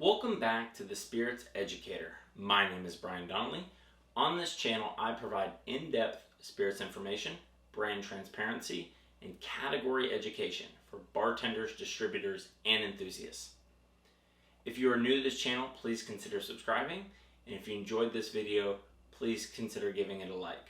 Welcome back to the Spirits Educator. My name is Brian Donnelly. On this channel, I provide in-depth spirits information, brand transparency, and category education for bartenders, distributors, and enthusiasts. If you are new to this channel, please consider subscribing, and if you enjoyed this video, please consider giving it a like.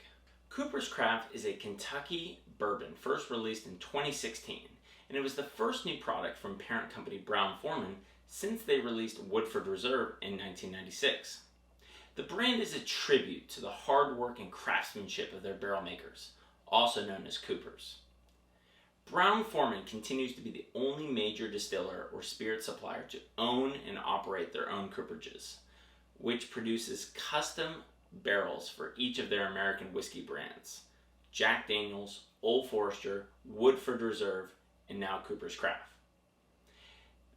Cooper's Craft is a Kentucky bourbon first released in 2016, and it was the first new product from parent company Brown-Forman since they released Woodford Reserve in 1996. The brand is a tribute to the hard work and craftsmanship of their barrel makers, also known as Coopers. Brown-Forman continues to be the only major distiller or spirit supplier to own and operate their own cooperages, which produces custom barrels for each of their American whiskey brands: Jack Daniel's, Old Forester, Woodford Reserve, and now Cooper's Craft.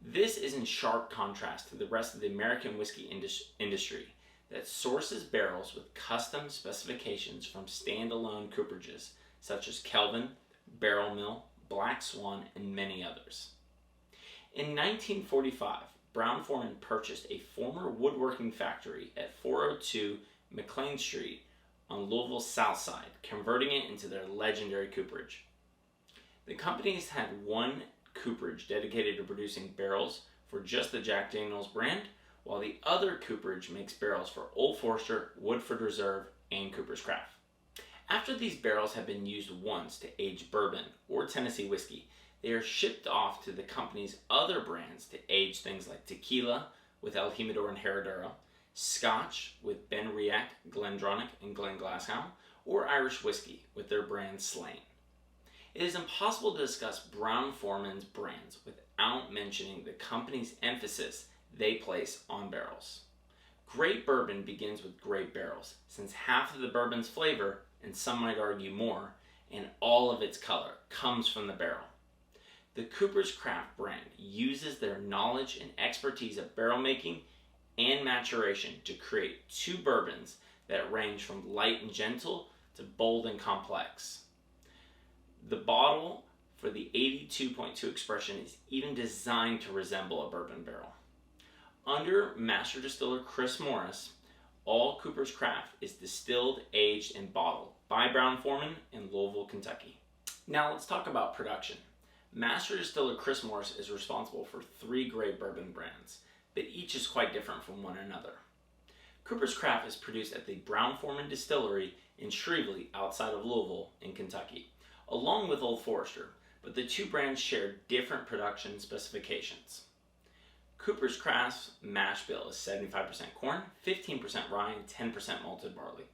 This is in sharp contrast to the rest of the American whiskey industry that sources barrels with custom specifications from standalone cooperages such as Kelvin, Barrel Mill, Black Swan, and many others. In 1945, Brown-Forman purchased a former woodworking factory at 402 McLean Street on Louisville's South Side, converting it into their legendary cooperage. The companies had one cooperage dedicated to producing barrels for just the Jack Daniel's brand, while the other cooperage makes barrels for Old Forester, Woodford Reserve, and Cooper's Craft. After these barrels have been used once to age bourbon or Tennessee whiskey, they are shipped off to the company's other brands to age things like tequila with El Jimador and Herradura, Scotch with Ben Riach, Glendronach, and Glenglassaugh, or Irish whiskey with their brand Slane. It is impossible to discuss Brown-Forman's brands without mentioning the company's emphasis they place on barrels. Great bourbon begins with great barrels, since half of the bourbon's flavor, and some might argue more, and all of its color comes from the barrel. The Cooper's Craft brand uses their knowledge and expertise of barrel making and maturation to create two bourbons that range from light and gentle to bold and complex. The bottle for the 82.2 expression is even designed to resemble a bourbon barrel. Under Master Distiller Chris Morris, all Cooper's Craft is distilled, aged, and bottled by Brown-Forman in Louisville, Kentucky. Now let's talk about production. Master Distiller Chris Morris is responsible for 3 great bourbon brands, but each is quite different from one another. Cooper's Craft is produced at the Brown-Forman Distillery in Shrevely outside of Louisville in Kentucky, along with Old Forester, but the two brands share different production specifications. Cooper's Craft's mash bill is 75% corn, 15% rye, and 10% malted barley.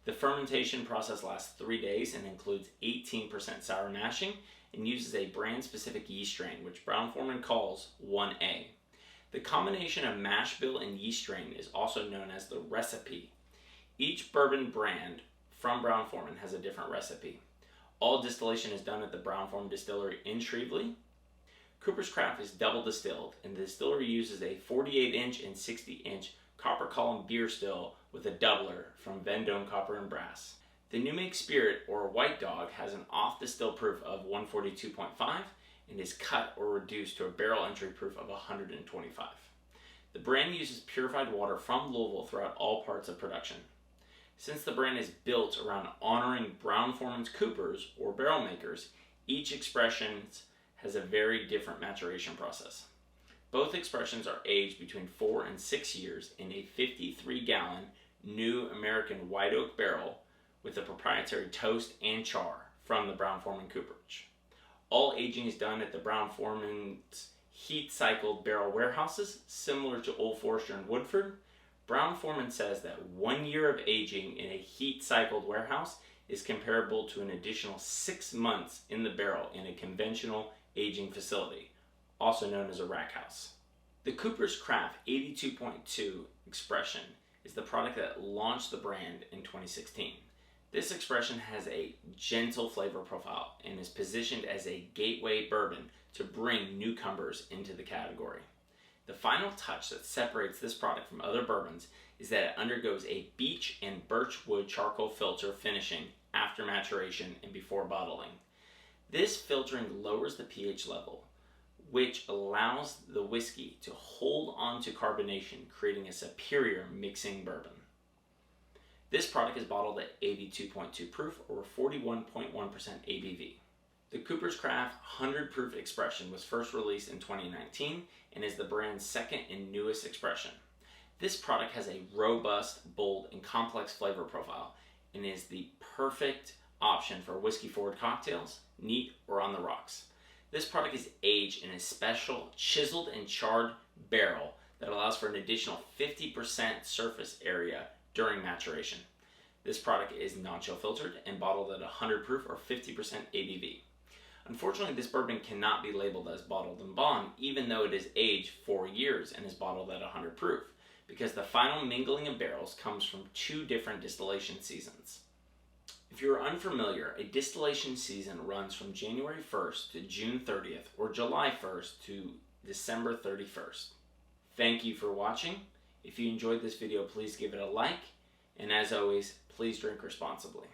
The fermentation process lasts 3 days and includes 18% sour mashing and uses a brand-specific yeast strain, which Brown-Forman calls 1A. The combination of mash bill and yeast strain is also known as the recipe. Each bourbon brand from Brown-Forman has a different recipe. All distillation is done at the Brown-Forman Distillery in Shrevely. Cooper's Craft is double distilled, and the distillery uses a 48-inch and 60-inch copper column beer still with a doubler from Vendome Copper and Brass. The new make spirit, or White Dog, has an off-distill proof of 142.5 and is cut or reduced to a barrel entry proof of 125. The brand uses purified water from Louisville throughout all parts of production. Since the brand is built around honoring Brown-Forman's coopers, or barrel makers, each expression has a very different maturation process. Both expressions are aged between 4 and 6 years in a 53-gallon new American white oak barrel with a proprietary toast and char from the Brown-Forman Cooperage. All aging is done at the Brown-Forman's heat-cycled barrel warehouses, similar to Old Forester and Woodford. Brown-Forman says that 1 year of aging in a heat-cycled warehouse is comparable to an additional 6 months in the barrel in a conventional aging facility, also known as a rack house. The Cooper's Craft 82.2 expression is the product that launched the brand in 2016. This expression has a gentle flavor profile and is positioned as a gateway bourbon to bring newcomers into the category. The final touch that separates this product from other bourbons is that it undergoes a beech and birchwood charcoal filter finishing after maturation and before bottling. This filtering lowers the pH level, which allows the whiskey to hold on to carbonation, creating a superior mixing bourbon. This product is bottled at 82.2 proof or 41.1% ABV. The Cooperage Craft 100 proof expression was first released in 2019 and is the brand's second and newest expression. This product has a robust, bold, and complex flavor profile and is the perfect option for whiskey-forward cocktails, neat, or on the rocks. This product is aged in a special chiseled and charred barrel that allows for an additional 50% surface area during maturation. This product is non-chill filtered and bottled at 100 proof or 50% ABV. Unfortunately, this bourbon cannot be labeled as bottled in bond, even though it is aged 4 years and is bottled at 100 proof, because the final mingling of barrels comes from 2 different distillation seasons. If you are unfamiliar, a distillation season runs from January 1st to June 30th or July 1st to December 31st. Thank you for watching. If you enjoyed this video, please give it a like, and as always, please drink responsibly.